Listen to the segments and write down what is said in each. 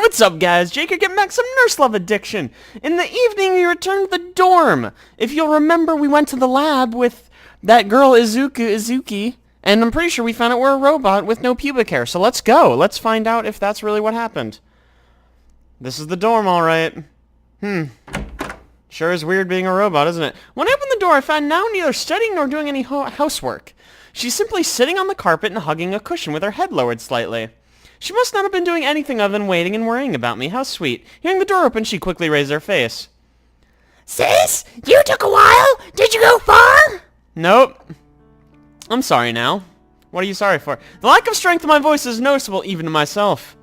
What's up, guys? Jake here, getting back some Nurse Love Addiction. In the evening, we returned to the dorm. If you'll remember, we went to the lab with that girl Izuki, and I'm pretty sure we found out we're a robot with no pubic hair. So let's go. Let's find out if that's really what happened. This is the dorm, all right. Sure is weird being a robot, isn't it? When I opened the door, I found now neither studying nor doing any housework. She's simply sitting on the carpet and hugging a cushion with her head lowered slightly. She must not have been doing anything other than waiting and worrying about me. How sweet. Hearing the door open, she quickly raised her face. Sis, you took a while? Did you go far? Nope. I'm sorry now. What are you sorry for? The lack of strength in my voice is noticeable even to myself.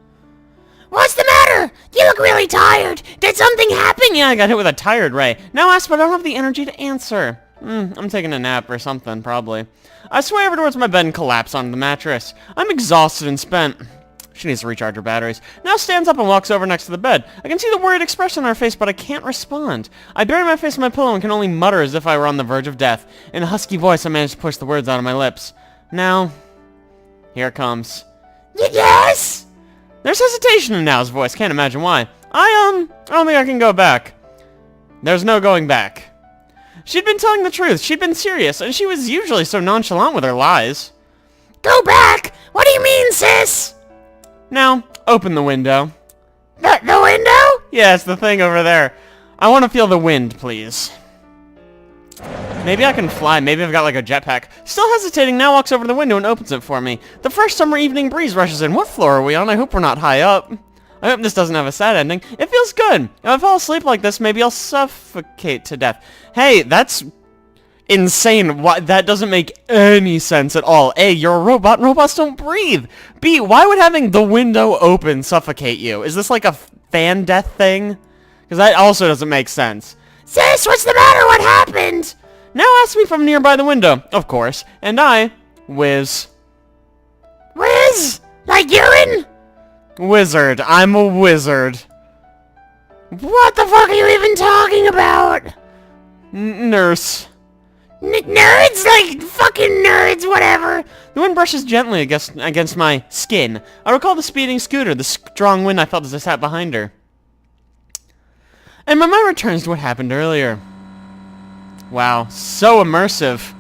What's the matter? You look really tired. Did something happen? Yeah, I got hit with a tired ray. Now ask, but I don't have the energy to answer. I'm taking a nap or something, probably. I sway over towards my bed and collapse onto the mattress. I'm exhausted and spent. She needs to recharge her batteries. Now stands up and walks over next to the bed. I can see the worried expression on her face, but I can't respond. I bury my face in my pillow and can only mutter as if I were on the verge of death. In a husky voice, I manage to push the words out of my lips. Now, here it comes. Yes? There's hesitation in Now's voice. Can't imagine why. I don't think I can go back. There's no going back. She'd been telling the truth. She'd been serious, and she was usually so nonchalant with her lies. Go back? What do you mean, sis? Now, open the window. The window? Yes, the thing over there. I want to feel the wind, please. Maybe I can fly. Maybe I've got like a jetpack. Still hesitating, now walks over to the window and opens it for me. The fresh summer evening breeze rushes in. What floor are we on? I hope we're not high up. I hope this doesn't have a sad ending. It feels good. If I fall asleep like this, maybe I'll suffocate to death. Hey, that's insane. Why, that doesn't make any sense at all. A, you're a robot and robots don't breathe. B, why would having the window open suffocate you? Is this like a fan death thing? Because that also doesn't make sense. Sis, what's the matter? What happened? Now ask me from nearby the window, of course, and I whiz. Whiz? Like urine? Wizard. I'm a wizard. What the fuck are you even talking about? Nurse. Nerds? Like fucking nerds, whatever. The wind brushes gently against my skin. I recall the speeding scooter, the strong wind I felt as I sat behind her. And my mind returns to what happened earlier. Wow, so immersive.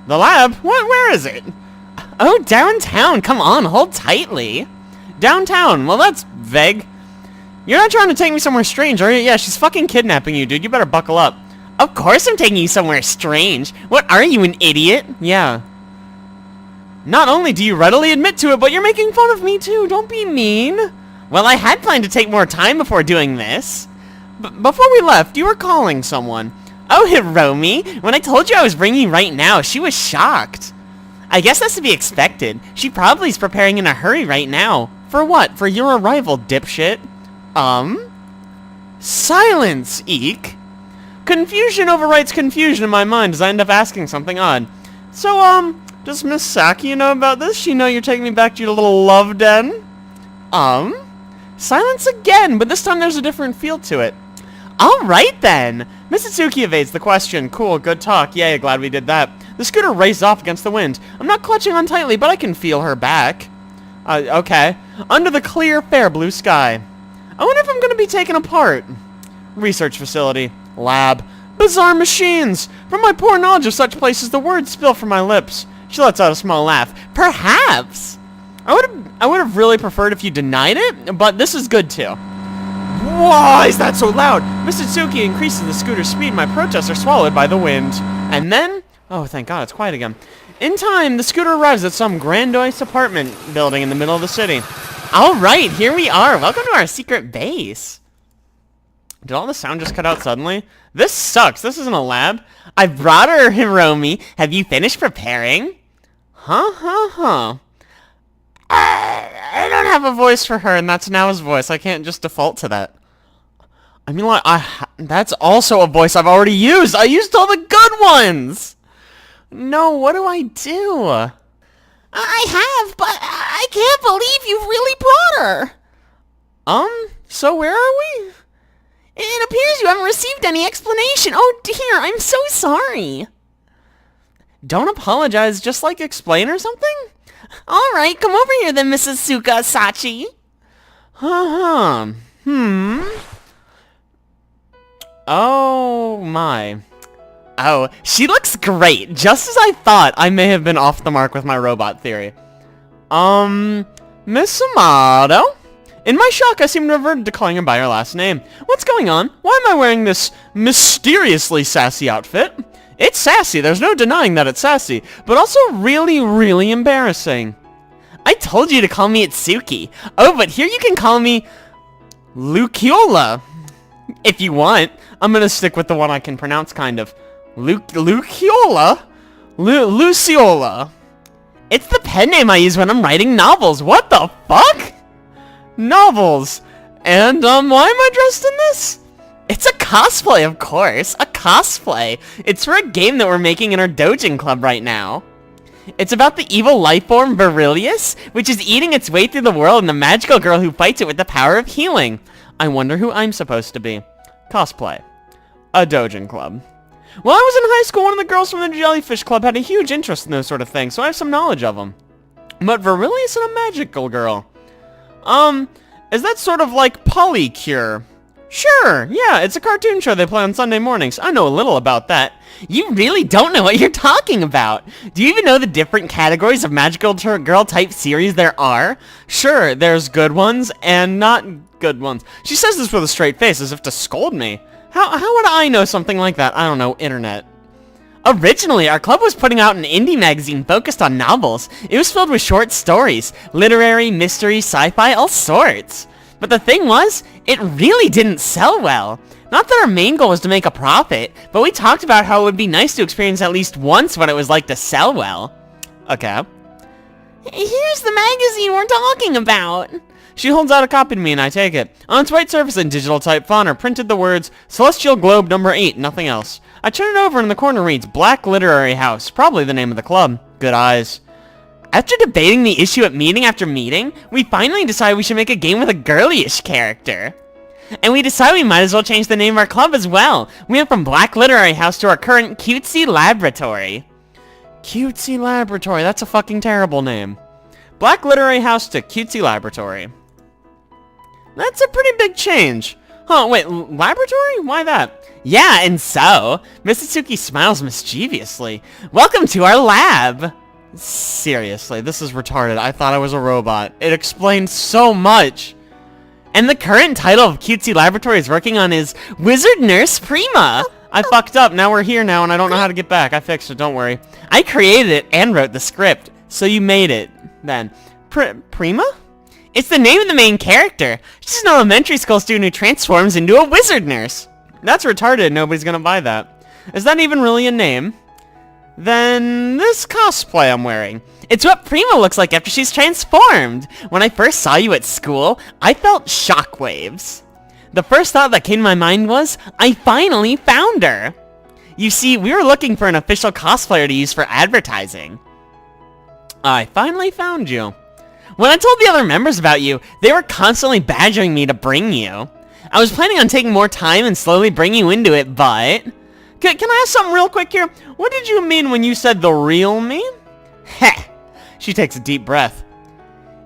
The lab? What? Where is it? Oh, downtown. Come on, hold tightly. Downtown. Well, that's vague. You're not trying to take me somewhere strange, are you? Yeah, she's fucking kidnapping you, dude. You better buckle up. Of course I'm taking you somewhere strange. What are you, an idiot? Yeah. Not only do you readily admit to it, but you're making fun of me too. Don't be mean. Well, I had planned to take more time before doing this. Before we left, you were calling someone. Oh, Hiromi. When I told you I was bringing you right now, she was shocked. I guess that's to be expected. She probably is preparing in a hurry right now. For what? For your arrival, dipshit. Silence, eek. Confusion overwrites confusion in my mind as I end up asking something odd. So, does Miss Saki know about this? She know you're taking me back to your little love den? Silence again, but this time there's a different feel to it. Alright then. Misatsuki evades the question. Cool, good talk. Yay, glad we did that. The scooter raced off against the wind. I'm not clutching on tightly, but I can feel her back. Okay. Under the clear, fair blue sky. I wonder if I'm going to be taken apart. Research facility. Lab. Bizarre machines. From my poor knowledge of such places, the words spill from my lips. She lets out a small laugh. Perhaps. I would have really preferred if you denied it, but this is good too. Why is that so loud? Misatsuki increases the scooter's speed. My protests are swallowed by the wind. And then... oh, thank God, it's quiet again. In time, the scooter arrives at some grandiose apartment building in the middle of the city. Alright, here we are. Welcome to our secret base. Did all the sound just cut out suddenly? This sucks. This isn't a lab. I brought her, Hiromi. Have you finished preparing? I don't have a voice for her, and that's Now's voice. I can't just default to that. I mean, like, that's also a voice I've already used. I used all the good ones. No, what do I do? I have, but I can't believe you really brought her. So where are we? It appears you haven't received any explanation. Oh dear, I'm so sorry. Don't apologize, just like explain or something? Alright, come over here then, Mrs. Suka Sachi. Uh-huh. Oh, my. Oh, she looks great. Just as I thought. I may have been off the mark with my robot theory. Miss Amato? In my shock, I seem to revert to calling her by her last name. What's going on? Why am I wearing this mysteriously sassy outfit? It's sassy, there's no denying that it's sassy, but also really, really embarrassing. I told you to call me Itsuki. Oh, but here you can call me Luciola, if you want. I'm gonna stick with the one I can pronounce, kind of. Luciola? Luciola. It's the pen name I use when I'm writing novels. What the fuck? Novels. And, why am I dressed in this? It's a cosplay, of course. A cosplay. It's for a game that we're making in our Dojin Club right now. It's about the evil life form Virilius, which is eating its way through the world and the magical girl who fights it with the power of healing. I wonder who I'm supposed to be. Cosplay. A Dojin Club. While I was in high school, one of the girls from the Jellyfish Club had a huge interest in those sort of things, so I have some knowledge of them. But Virilius is a magical girl. Is that sort of like Polycure? Sure, yeah, it's a cartoon show they play on Sunday mornings. I know a little about that. You really don't know what you're talking about. Do you even know the different categories of magical girl type series there are? Sure, there's good ones and not good ones. She says this with a straight face as if to scold me. How would I know something like that? I don't know, internet. Originally, our club was putting out an indie magazine focused on novels. It was filled with short stories, literary, mystery, sci-fi, all sorts. But the thing was, it really didn't sell well. Not that our main goal was to make a profit, but we talked about how it would be nice to experience at least once what it was like to sell well. Okay. Here's the magazine we're talking about. She holds out a copy to me and I take it. On its white surface in digital type font are printed the words, Celestial Globe number 8, nothing else. I turn it over and in the corner reads, Black Literary House, probably the name of the club. Good eyes. After debating the issue at meeting after meeting, we finally decided we should make a game with a girly-ish character. And we decided we might as well change the name of our club as well. We went from Black Literary House to our current Cutesy Laboratory. Cutesy Laboratory, that's a fucking terrible name. Black Literary House to Cutesy Laboratory. That's a pretty big change. Huh, wait, laboratory? Why that? Yeah, and so, Misatsuki smiles mischievously. Welcome to our lab! Seriously, this is retarded. I thought I was a robot. It explains so much. And the current title of Cutesy Laboratory is working on is Wizard Nurse Prima! I fucked up. Now we're here now and I don't know how to get back. I fixed it, don't worry. I created it and wrote the script. So you made it, then. Prima? It's the name of the main character. She's an elementary school student who transforms into a wizard nurse. That's retarded. Nobody's gonna buy that. Is that even really a name? Then this cosplay I'm wearing. It's what Prima looks like after she's transformed. When I first saw you at school, I felt shockwaves. The first thought that came to my mind was, I finally found her. You see, we were looking for an official cosplayer to use for advertising. I finally found you. When I told the other members about you, they were constantly badgering me to bring you. I was planning on taking more time and slowly bring you into it, but... Can I ask something real quick here? What did you mean when you said the real me? Heh. She takes a deep breath.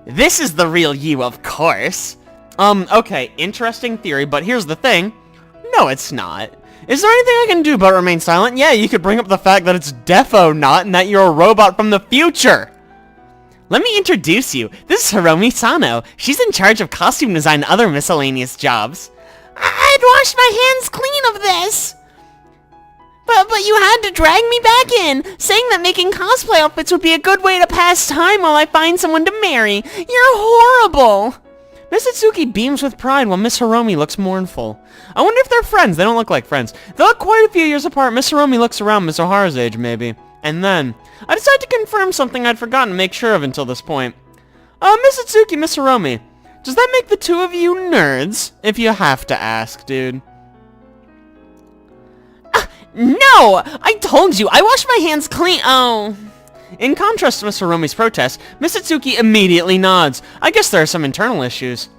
This is the real you, of course. Okay, interesting theory, but here's the thing. No, it's not. Is there anything I can do but remain silent? Yeah, you could bring up the fact that it's defo not and that you're a robot from the future. Let me introduce you. This is Hiromi Sano. She's in charge of costume design and other miscellaneous jobs. I'd wash my hands clean of this. But you had to drag me back in, saying that making cosplay outfits would be a good way to pass time while I find someone to marry. You're horrible. Miss Itsuki beams with pride while Miss Hiromi looks mournful. I wonder if they're friends. They don't look like friends. They look quite a few years apart. Miss Hiromi looks around Miss Ohara's age, maybe. And then, I decided to confirm something I'd forgotten to make sure of until this point. Miss Itsuki, Miss Hiromi, does that make the two of you nerds? If you have to ask, dude. No! I told you, I wash my hands clean. Oh. In contrast to Miss Hiromi's protest, Miss Itsuki immediately nods. I guess there are some internal issues.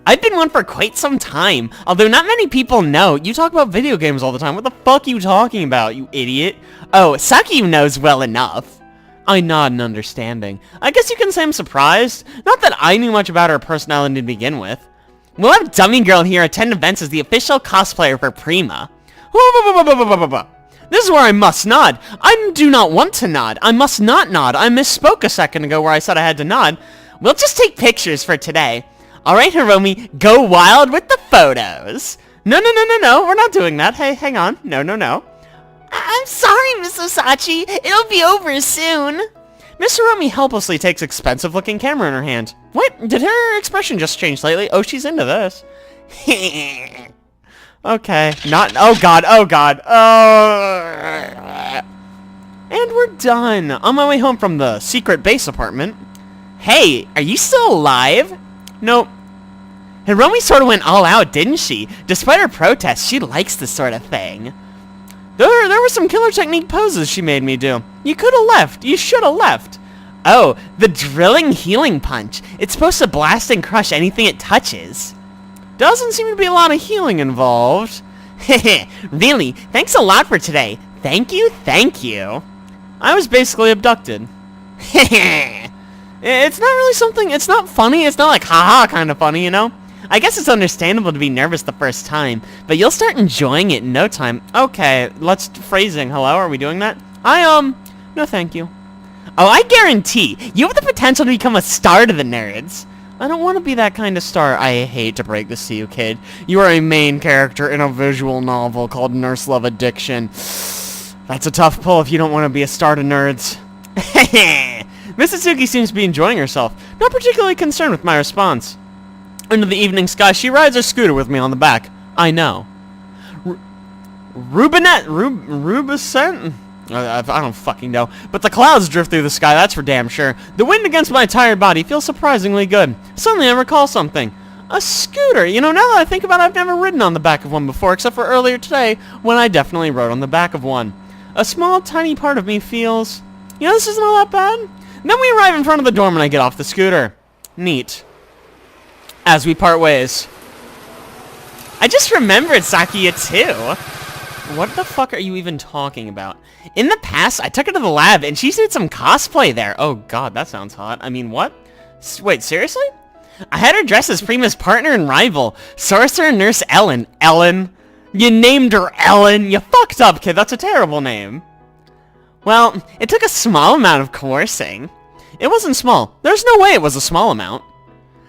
I've been one for quite some time, although not many people know. You talk about video games all the time. What the fuck are you talking about, you idiot? Oh, Saki knows well enough. I nod in understanding. I guess you can say I'm surprised. Not that I knew much about her personality to begin with. We'll have Dummy Girl here attend events as the official cosplayer for Prima. This is where I must nod. I do not want to nod. I must not nod. I misspoke a second ago where I said I had to nod. We'll just take pictures for today. Alright, Hiromi, go wild with the photos. No, we're not doing that. Hey, hang on. No. I'm sorry, Miss Osachi. It'll be over soon. Miss Hiromi helplessly takes expensive-looking camera in her hand. What? Did her expression just change slightly? Oh, she's into this. Okay, not- oh god. And we're done. On my way home from the secret base apartment. Hey, are you still alive? Nope. Hiromi sort of went all out, didn't she? Despite her protests, she likes this sort of thing. There were some killer technique poses she made me do. You could have left. You should have left. Oh, the drilling healing punch. It's supposed to blast and crush anything it touches. Doesn't seem to be a lot of healing involved. Really, thanks a lot for today. Thank you. I was basically abducted. It's not really something, it's not funny, it's not like haha kind of funny, you know? I guess it's understandable to be nervous the first time, but you'll start enjoying it in no time. Okay, let's phrasing. Hello, are we doing that? No thank you. Oh, I guarantee, you have the potential to become a star to the nerds. I don't want to be that kind of star. I hate to break this to you, kid. You are a main character in a visual novel called Nurse Love Addiction. That's a tough pull if you don't want to be a star to nerds. Misatsuki seems to be enjoying herself, not particularly concerned with my response. Into the evening sky, she rides her scooter with me on the back. I know. Rubicent? I don't fucking know. But the clouds drift through the sky, that's for damn sure. The wind against my tired body feels surprisingly good. Suddenly I recall something. A scooter. You know, now that I think about it, I've never ridden on the back of one before, except for earlier today, when I definitely rode on the back of one. A small, tiny part of me feels... You know, this isn't all that bad. Then we arrive in front of the dorm and I get off the scooter. Neat. As we part ways. I just remembered Sakuya too. What the fuck are you even talking about? In the past, I took her to the lab and she did some cosplay there. Oh god, that sounds hot. I mean, what? Wait, seriously? I had her dressed as Prima's partner and rival, Sorcerer Nurse Ellen. Ellen? You named her Ellen? You fucked up, kid. That's a terrible name. Well, it took a small amount of coercing. It wasn't small. There's no way it was a small amount.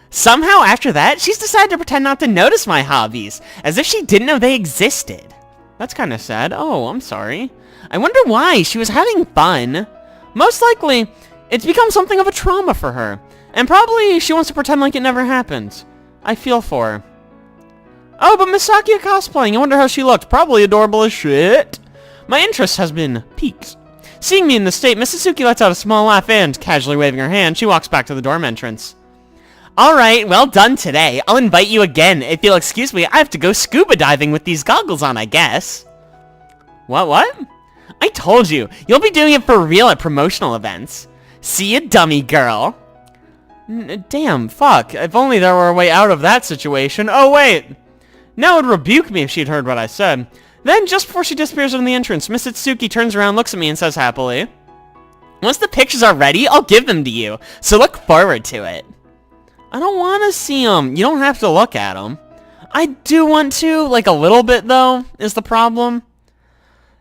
Somehow after that, she's decided to pretend not to notice my hobbies, as if she didn't know they existed. That's kind of sad. Oh, I'm sorry. I wonder why. She was having fun. Most likely, it's become something of a trauma for her. And probably she wants to pretend like it never happened. I feel for her. Oh, but Miss Sakuya cosplaying. I wonder how she looked. Probably adorable as shit. My interest has been piqued. Seeing me in this state, Misatsuki lets out a small laugh and, casually waving her hand, she walks back to the dorm entrance. Alright, well done today. I'll invite you again. If you'll excuse me, I have to go scuba diving with these goggles on, I guess. What? I told you. You'll be doing it for real at promotional events. See you, dummy girl. Damn, fuck. If only there were a way out of that situation. Oh, wait. Now it would rebuke me if she'd heard what I said. Then, just before she disappears in the entrance, Misatsuki turns around, looks at me, and says happily, once the pictures are ready, I'll give them to you. So look forward to it. I don't want to see them. You don't have to look at them. I do want to, like a little bit though, is the problem.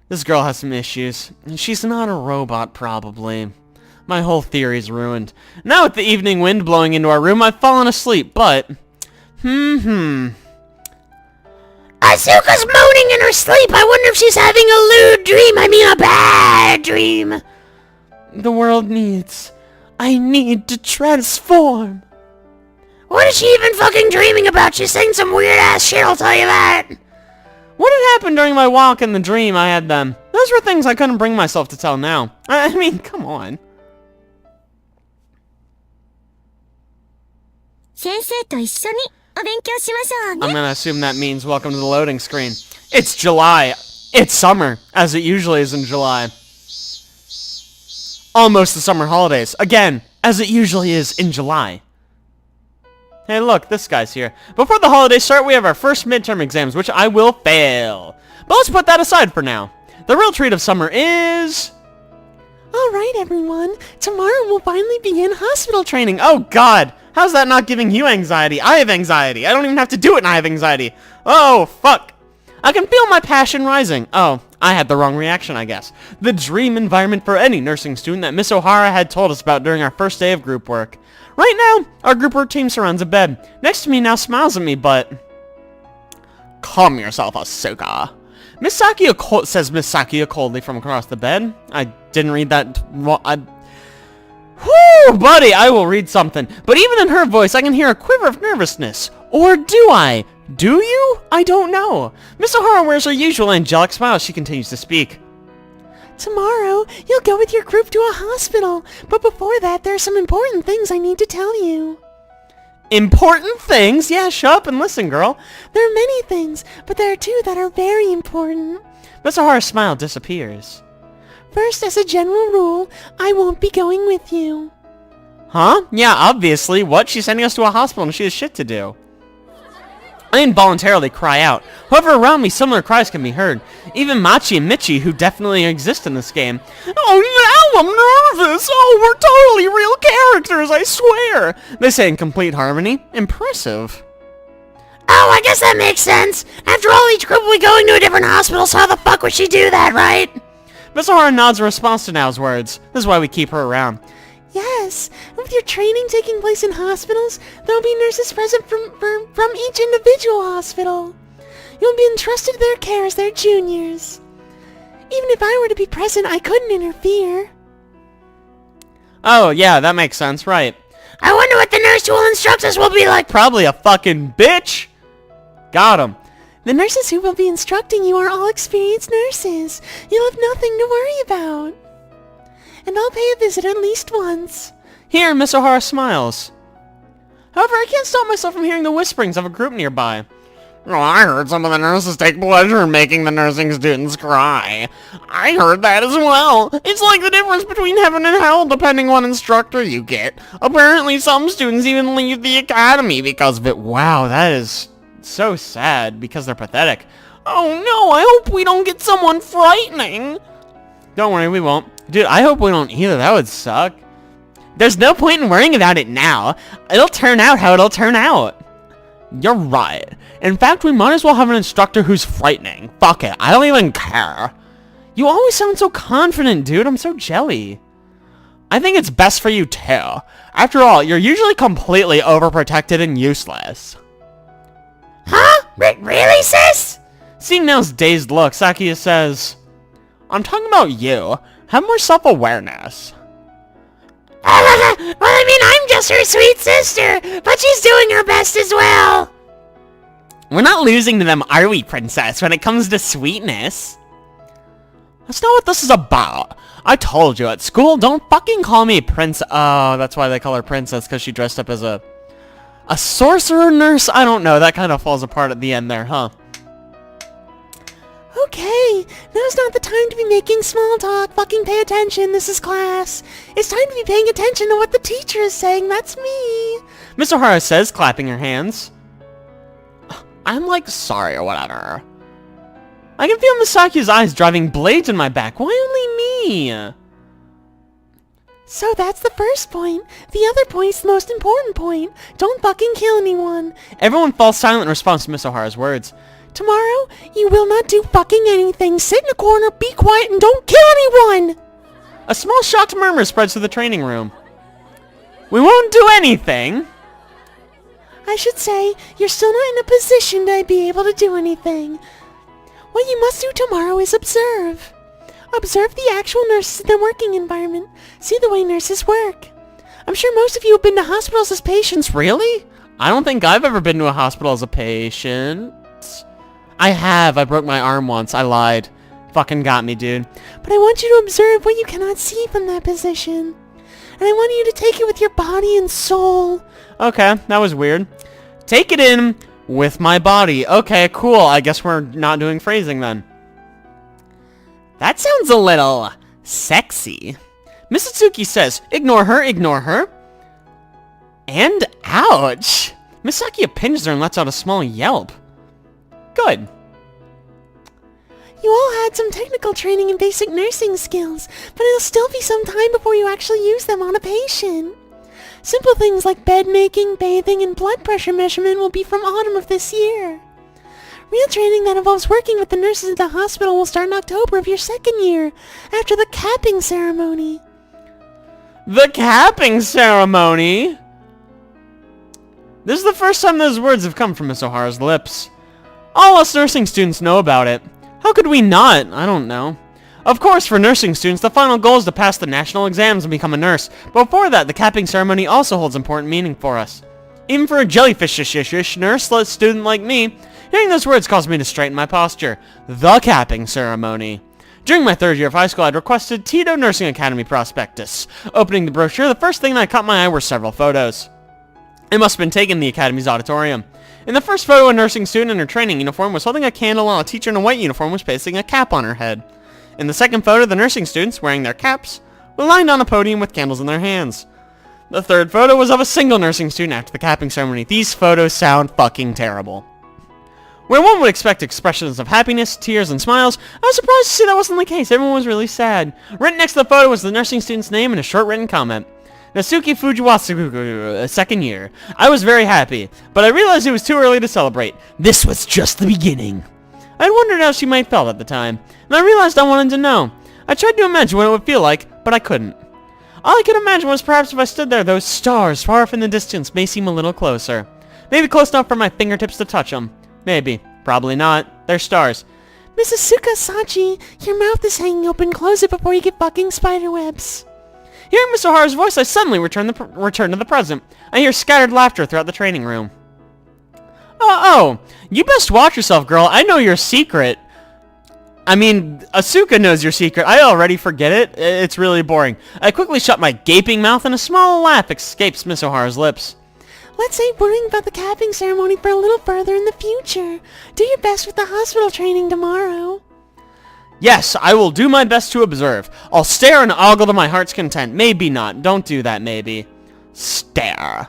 This girl has some issues. She's not a robot, probably. My whole theory's ruined. Now with the evening wind blowing into our room, I've fallen asleep, but... Asuka's moaning in her sleep. I wonder if she's having a lewd dream. I mean a bad dream. The world needs... I need to transform. What is she even fucking dreaming about? She's saying some weird-ass shit, I'll tell you that. What had happened during my walk and the dream I had then? Those were things I couldn't bring myself to tell now. I mean, come on. I'm gonna assume that means welcome to the loading screen. It's July. It's summer, as it usually is in July. Almost the summer holidays. Again, as it usually is in July. Hey look, this guy's here. Before the holidays start, we have our first midterm exams, which I will fail. But let's put that aside for now. The real treat of summer is... Alright everyone, tomorrow we'll finally begin hospital training. Oh god! How's that not giving you anxiety? I have anxiety. I don't even have to do it and I have anxiety. Oh, fuck. I can feel my passion rising. Oh, I had the wrong reaction, I guess. The dream environment for any nursing student that Miss O'Hara had told us about during our first day of group work. Right now, our group work team surrounds a bed. Next to me now smiles at me, but... Calm yourself, Asuka. Says Miss Sakia coldly from across the bed. I didn't read that... Whew, buddy, I will read something. But even in her voice, I can hear a quiver of nervousness. Or do I? Do you? I don't know. Miss O'Hara wears her usual angelic smile as she continues to speak. Tomorrow, you'll go with your group to a hospital. But before that, there are some important things I need to tell you. Important things? Yeah, shut up and listen, girl. There are many things, but there are two that are very important. Miss O'Hara's smile disappears. First, as a general rule, I won't be going with you. Huh? Yeah, obviously. What? She's sending us to a hospital and she has shit to do. I involuntarily cry out. However, around me, similar cries can be heard. Even Machi and Michi, who definitely exist in this game. Oh, now I'm nervous! Oh, we're totally real characters, I swear! They say in complete harmony. Impressive. Oh, I guess that makes sense. After all, each group will be going to a different hospital, so how the fuck would she do that, right? Miss O'Hara nods in response to Nao's words. This is why we keep her around. Yes, and with your training taking place in hospitals, there will be nurses present from each individual hospital. You'll be entrusted to their care as their juniors. Even if I were to be present, I couldn't interfere. Oh, yeah, that makes sense, right. I wonder what the nurse who will instruct us will be like. Probably a fucking bitch. Got him. The nurses who will be instructing you are all experienced nurses. You'll have nothing to worry about. And I'll pay a visit at least once. Here, Miss O'Hara smiles. However, I can't stop myself from hearing the whisperings of a group nearby. Oh, I heard some of the nurses take pleasure in making the nursing students cry. I heard that as well. It's like the difference between heaven and hell depending on instructor you get. Apparently some students even leave the academy because of it. Wow, that is so sad because they're pathetic. Oh no, I hope we don't get someone frightening. Don't worry, we won't. Dude, I hope we don't either. That would suck. There's no point in worrying about it now. It'll turn out how it'll turn out. You're right. In fact, we might as well have an instructor who's frightening. Fuck it. I don't even care. You always sound so confident, dude. I'm so jelly. I think it's best for you too. After all, you're usually completely overprotected and useless. Huh? Really, sis? Seeing Nao's dazed look, Sakia says, I'm talking about you. Have more self-awareness. Well, I mean, I'm just her sweet sister, but she's doing her best as well. We're not losing to them, are we, princess, when it comes to sweetness? That's not what this is about. I told you, at school, don't fucking call me princess. Oh, that's why they call her princess, because she dressed up as a sorcerer nurse? I don't know, that kind of falls apart at the end there, huh? Okay, now's not the time to be making small talk. Fucking pay attention, this is class. It's time to be paying attention to what the teacher is saying, that's me. Miss O'Hara says, clapping her hands. I'm like sorry or whatever. I can feel Misaki's eyes driving blades in my back. Why only me? So that's the first point. The other point's the most important point. Don't fucking kill anyone. Everyone falls silent in response to Miss O'Hara's words. Tomorrow, you will not do fucking anything. Sit in a corner, be quiet, and don't kill anyone! A small shocked murmur spreads through the training room. We won't do anything? I should say, you're still not in a position to be able to do anything. What you must do tomorrow is observe. Observe the actual nurses in their working environment. See the way nurses work. I'm sure most of you have been to hospitals as patients. Really? I don't think I've ever been to a hospital as a patient. I have. I broke my arm once. I lied. Fucking got me, dude. But I want you to observe what you cannot see from that position. And I want you to take it with your body and soul. Okay, that was weird. Take it in with my body. Okay, cool. I guess we're not doing phrasing then. That sounds a little sexy. Misatsuki says, ignore her, ignore her. And ouch. Misaki pinches her and lets out a small yelp. Good. You all had some technical training in basic nursing skills, but it'll still be some time before you actually use them on a patient. Simple things like bed making, bathing, and blood pressure measurement will be from autumn of this year. Real training that involves working with the nurses at the hospital will start in October of your second year, after the capping ceremony. The capping ceremony? This is the first time those words have come from Miss O'Hara's lips. All us nursing students know about it. How could we not? I don't know. Of course, for nursing students, the final goal is to pass the national exams and become a nurse. But before that, the capping ceremony also holds important meaning for us. Even for a jellyfish-ish nurse student like me, hearing those words caused me to straighten my posture. The capping ceremony. During my third year of high school, I'd requested Tito Nursing Academy prospectus. Opening the brochure, the first thing that caught my eye were several photos. It must have been taken in the Academy's auditorium. In the first photo, a nursing student in her training uniform was holding a candle while a teacher in a white uniform was pasting a cap on her head. In the second photo, the nursing students, wearing their caps, were lined on a podium with candles in their hands. The third photo was of a single nursing student after the capping ceremony. These photos sound fucking terrible. Where one would expect expressions of happiness, tears, and smiles, I was surprised to see that wasn't the case. Everyone was really sad. Written next to the photo was the nursing student's name and a short written comment. Nasuki Fujiwatsu, second year. I was very happy, but I realized it was too early to celebrate. This was just the beginning. I had wondered how she might felt at the time, and I realized I wanted to know. I tried to imagine what it would feel like, but I couldn't. All I could imagine was perhaps if I stood there, those stars far off in the distance may seem a little closer. Maybe close enough for my fingertips to touch them. Maybe. Probably not. They're stars. Mrs. Asuka Sachi, your mouth is hanging open. Close it before you get fucking spiderwebs. Hearing Mr. O'Hara's voice, I suddenly return to the present. I hear scattered laughter throughout the training room. Oh, you best watch yourself, girl. I know your secret. I mean, Asuka knows your secret. I already forget it. It's really boring. I quickly shut my gaping mouth and a small laugh escapes Miss O'Hara's lips. Let's say worrying about the capping ceremony for a little further in the future. Do your best with the hospital training tomorrow. Yes, I will do my best to observe. I'll stare and ogle to my heart's content. Maybe not. Don't do that, maybe. Stare.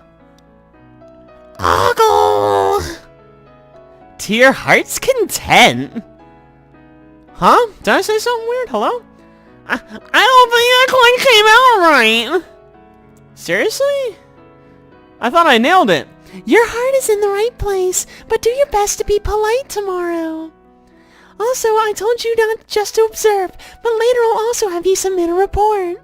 Ogle! To your heart's content? Huh? Did I say something weird? Hello? I don't think that quite came out right. Seriously? I thought I nailed it. Your heart is in the right place, but do your best to be polite tomorrow. Also, I told you not just to observe, but later I'll also have you submit a report.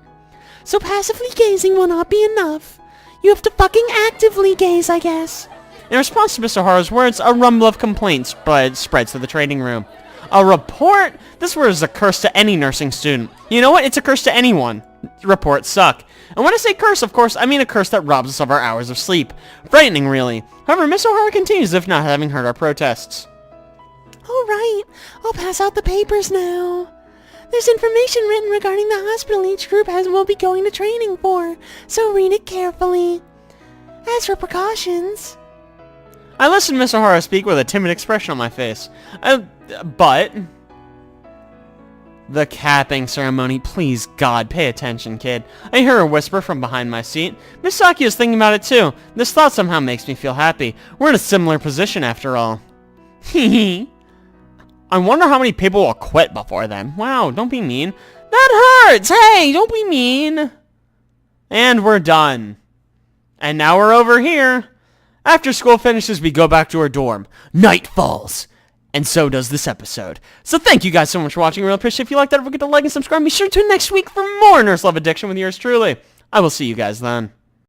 So passively gazing will not be enough. You have to fucking actively gaze, I guess. In response to Mr. O'Hara's words, a rumble of complaints spreads to the training room. A report? This word is a curse to any nursing student. You know what? It's a curse to anyone. Reports suck. And when I say curse, of course, I mean a curse that robs us of our hours of sleep. Frightening, really. However, Miss O'Hara continues as if not having heard our protests. Alright, I'll pass out the papers now. There's information written regarding the hospital each group will be going to training for, so read it carefully. As for precautions... I listened to Miss O'Hara speak with a timid expression on my face. But... The capping ceremony. Please, God, pay attention, kid. I hear a whisper from behind my seat. Miss Saki is thinking about it too. This thought somehow makes me feel happy. We're in a similar position after all. Hehe. I wonder how many people will quit before then. Wow, don't be mean. That hurts! Hey, don't be mean! And we're done. And now we're over here. After school finishes, we go back to our dorm. Night falls. And so does this episode. So thank you guys so much for watching. I really appreciate it. If you liked that, don't forget to like and subscribe. Be sure to tune in next week for more Nurse Love Addiction with yours truly. I will see you guys then.